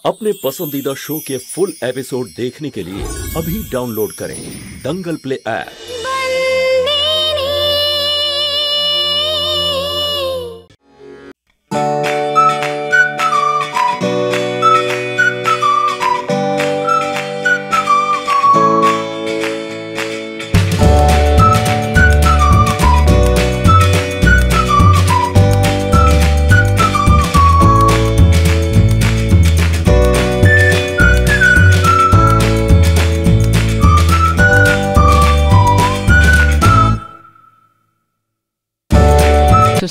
अपने पसंदीदा शो के फुल एपिसोड देखने के लिए अभी डाउनलोड करें दंगल प्ले ऐप।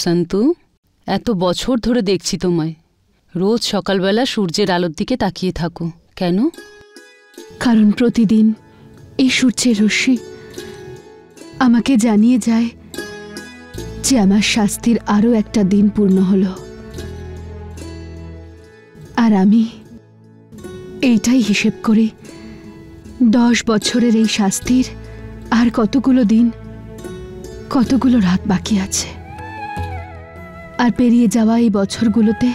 সন্তু, এত বছর ধরে দেখছি তোমায় রোজ সকালবেলা সূর্যের আলোর দিকে তাকিয়ে থাকো কেন? কারণ প্রতিদিন এই সূর্যের রশ্মি আমাকে জানিয়ে যায় যে আমার শাস্তির আরো একটা দিন পূর্ণ হলো, আর আমি এইটাই হিসেব করি 10 বছরের এই শাস্তির আর কতগুলো দিন, কতগুলো রাত বাকি আছে। আর পেরিয়ে যাওয়া এই বছরগুলোতে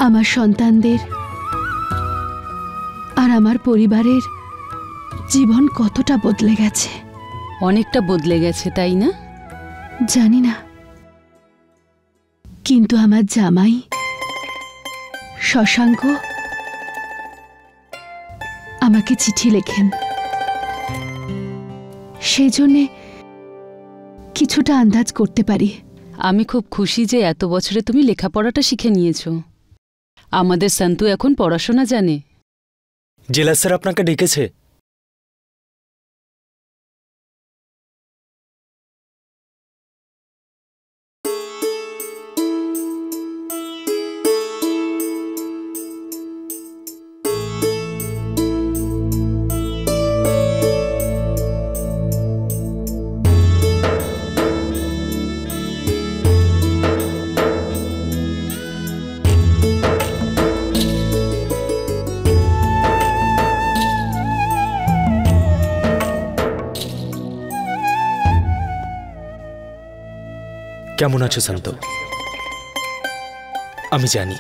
আমার সন্তানদের আর আমার পরিবারের জীবন কতটা বদলে গেছে। অনেকটা বদলে গেছে, তাই না? জানি না, কিন্তু আমার জামাই শশাঙ্ক আমাকে চিঠি লেখেন, সেই জন্যে কিছুটা আন্দাজ করতে পারি। আমি খুব খুশি যে এত বছরে তুমি লেখাপড়াটা শিখে নিয়েছো। আমাদের সন্তু এখন পড়াশোনা জানে। জেলা স্যার আপনাকে ডেকেছে। কেমন আছো শান্ত? আমি জানি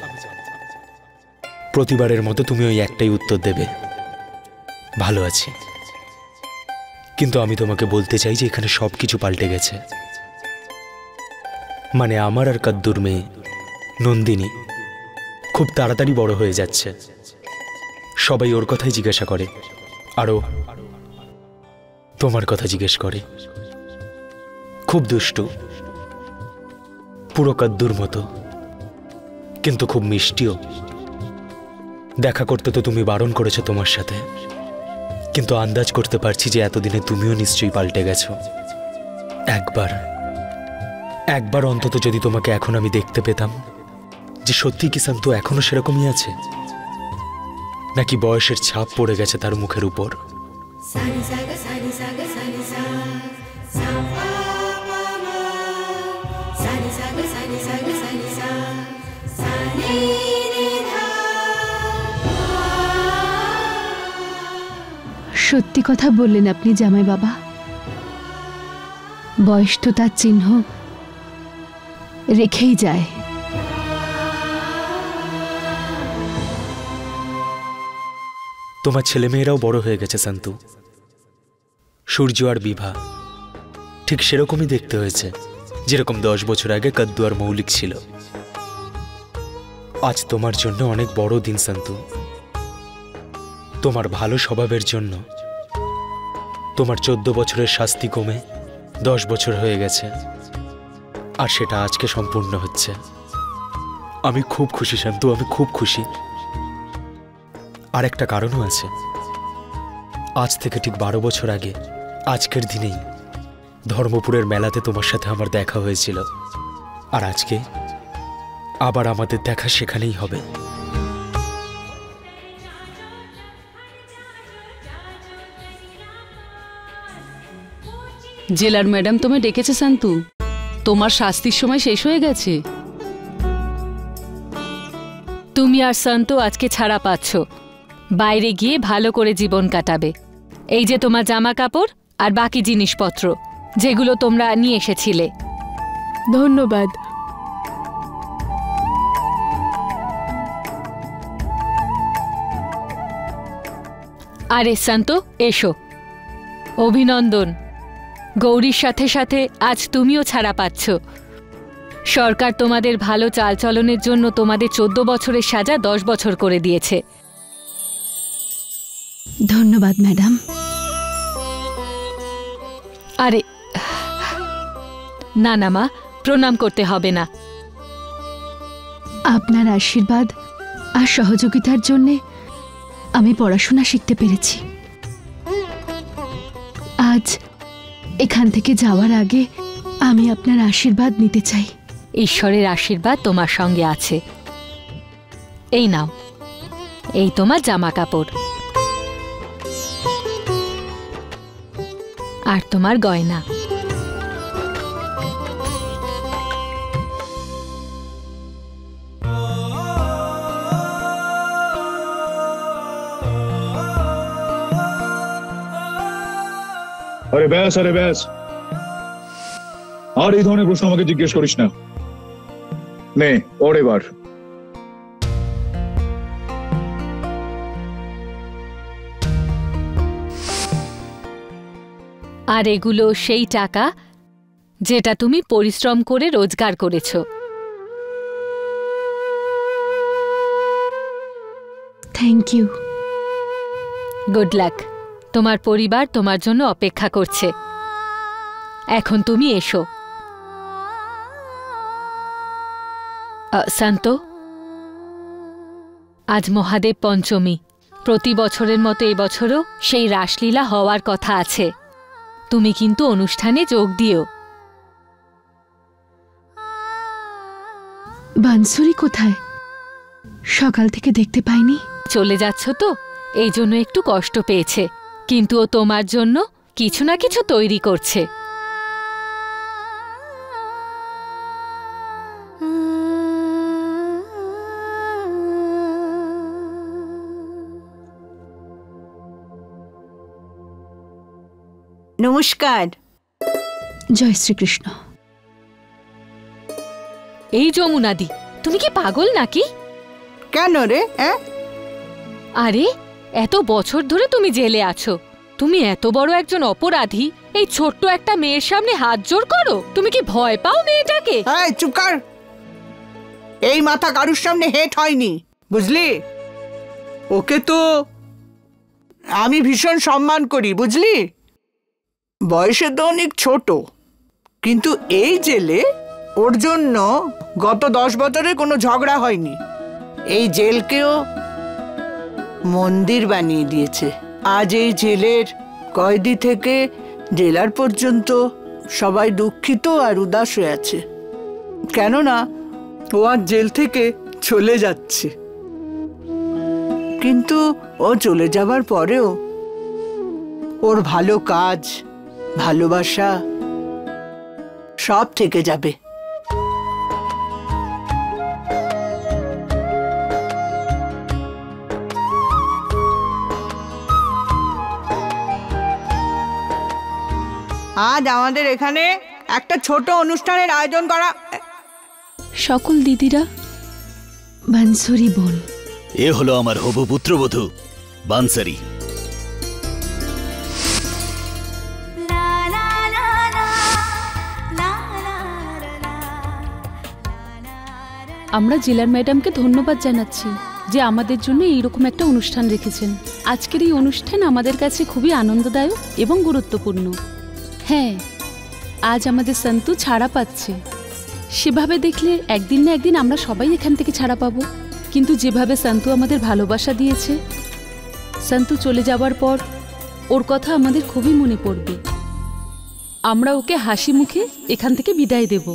প্রতিবারের মতো তুমি ওই একটাই উত্তর দেবে, ভালো আছি। কিন্তু আমি তোমাকে বলতে চাই যে এখানে সবকিছু পাল্টে গেছে। মানে আমার আর কাদ্দুর মেয়ে নন্দিনী খুব তাড়াতাড়ি বড় হয়ে যাচ্ছে। সবাই ওর কথাই জিজ্ঞাসা করে, আরও তোমার কথা জিজ্ঞেস করে। খুব দুষ্টু, পুরো কাদ্দুর মতো, কিন্তু খুব মিষ্টিও। দেখা করতে তো তুমি বারণ করেছো তোমার সাথে, কিন্তু আন্দাজ করতে পারছি যে এতদিনে তুমিও নিশ্চয়ই পাল্টে গেছো। একবার অন্তত যদি তোমাকে এখন আমি দেখতে পেতাম যে সত্যি কি শান্ত এখনো সেরকমই আছে, নাকি বয়সের ছাপ পড়ে গেছে তার মুখের উপর। সত্যি কথা বললেন আপনি জামাই বাবা, বয়স তো তার চিহ্ন রেখেই যায়। তোমার ছেলেমেয়েরাও বড় হয়ে গেছে শান্তু। সূর্য আর বিভা ঠিক সেরকমই দেখতে হয়েছে যেরকম 10 বছর আগে কাদ্দু আর মৌলিক ছিল। আজ তোমার জন্য অনেক বড় দিন শান্তু। তোমার ভালো স্বভাবের জন্য তোমার 14 বছরের শাস্তি কমে 10 বছর হয়ে গেছে, আর সেটা আজকে সম্পূর্ণ হচ্ছে। আমি খুব খুশি শান্তু, আমি খুব খুশি। আর একটা কারণও আছে। আজ থেকে ঠিক 12 বছর আগে আজকের দিনেই ধর্মপুরের মেলাতে তোমার সাথে আমার দেখা হয়েছিল, আর আজকে আবার আমাদের দেখা সেখানেই হবে। জেলার ম্যাডাম তোমায় ডেকেছে শান্তু, তোমার শাস্তির সময় শেষ হয়ে গেছে। তুমি আর সন্তু আজকে ছাড়া পাচ্ছ, বাইরে গিয়ে ভালো করে জীবন কাটাবে। এই যে তোমার জামা কাপড় আর বাকি জিনিসপত্র যেগুলো তোমরা নিয়ে এসেছিলে। ধন্যবাদ। আরে শান্ত, এসো। অভিনন্দন, গৌরীর সাথে সাথে আজ তুমিও ছাড়া পাচ্ছ। সরকার তোমাদের ভালো চালচলনের জন্য তোমাদের 14 বছরের সাজা 10 বছর করে দিয়েছে। ধন্যবাদ ম্যাডাম। আরে না না মা, প্রণাম করতে হবে না। আপনার আশীর্বাদ আর সহযোগিতার জন্যে আমি পড়াশোনা শিখতে পেরেছি। আজ এখান থেকে যাওয়ার আগে আমি আপনার আশীর্বাদ নিতে চাই। ঈশ্বরের আশীর্বাদ তোমার সঙ্গে আছে। এই নাও, এই তোমার জামা কাপড় আর তোমার গয়না। আরে ব্যাস, আরে ব্যাস, আর এই ধরনের প্রশ্ন আমাকে জিজ্ঞেস করিস না। নে ওর এবার। আর এগুলো সেই টাকা যেটা তুমি পরিশ্রম করে রোজগার করেছ। Thank you. Good luck. তোমার পরিবার তোমার জন্য অপেক্ষা করছে। এখন তুমি এসো। শান্ত, আজ মহাদেব পঞ্চমী। প্রতি বছরের মতো এবছরও সেই রাসলীলা হওয়ার কথা আছে। তুমি কিন্তু অনুষ্ঠানে যোগ দিও। বানসুরি কোথায়? সকাল থেকে দেখতে পাইনি। চলে যাচ্ছ তো, এই জন্য একটু কষ্ট পেয়েছে, কিন্তু ও তোমার জন্য কিছু না কিছু তৈরি করছে। নমস্কার। জয় শ্রীকৃষ্ণ। এই যমুনাদি, তুমি কি পাগল নাকি? কেন রে? আরে এত বছর ধরে তুমি জেলে আছো, তুমি এত বড় একজন অপরাধী এই ছোট্ট একটা মেয়ের সামনে হাত জোড় করো? তুমি কি ভয় পাও মেয়েটাকে? চুপ কর। এই মাথা কারুর সামনে হেট হয়নি, বুঝলি? ওকে তো আমি ভীষণ সম্মান করি, বুঝলি? বয়সে তো অনেক ছোট, কিন্তু এই জেলে ওর জন্য গত 10 বছরে কোনো ঝগড়া হয়নি। এই জেলকেও মন্দির বানিয়ে দিয়েছে। আজ এই জেলের কয়েদি থেকে জেলার পর্যন্ত সবাই দুঃখিত আর উদাস হয়ে আছে, কেননা ও আর জেল থেকে চলে যাচ্ছে। কিন্তু ও চলে যাবার পরেও ওর ভালো কাজ, ভালোবাসা সব থেকে যাবে। আজ আমাদের এখানে একটা ছোট অনুষ্ঠানের আয়োজন করা। সকল দিদিরা, বানসুরি বোন। এ হলো আমার হবু পুত্রবধূ বানসারি। আমরা জেলার ম্যাডামকে ধন্যবাদ জানাচ্ছি যে আমাদের জন্য এইরকম একটা অনুষ্ঠান রেখেছেন। আজকের এই অনুষ্ঠান আমাদের কাছে খুবই আনন্দদায়ক এবং গুরুত্বপূর্ণ। হ্যাঁ, আজ আমাদের সন্তু ছাড়া পাচ্ছে। সেভাবে দেখলে একদিন না একদিন আমরা সবাই এখান থেকে ছাড়া পাবো। কিন্তু যেভাবে সন্তু আমাদের ভালোবাসা দিয়েছে, সন্তু চলে যাবার পর ওর কথা আমাদের খুবই মনে পড়বে। আমরা ওকে হাসি মুখে এখান থেকে বিদায় দেব।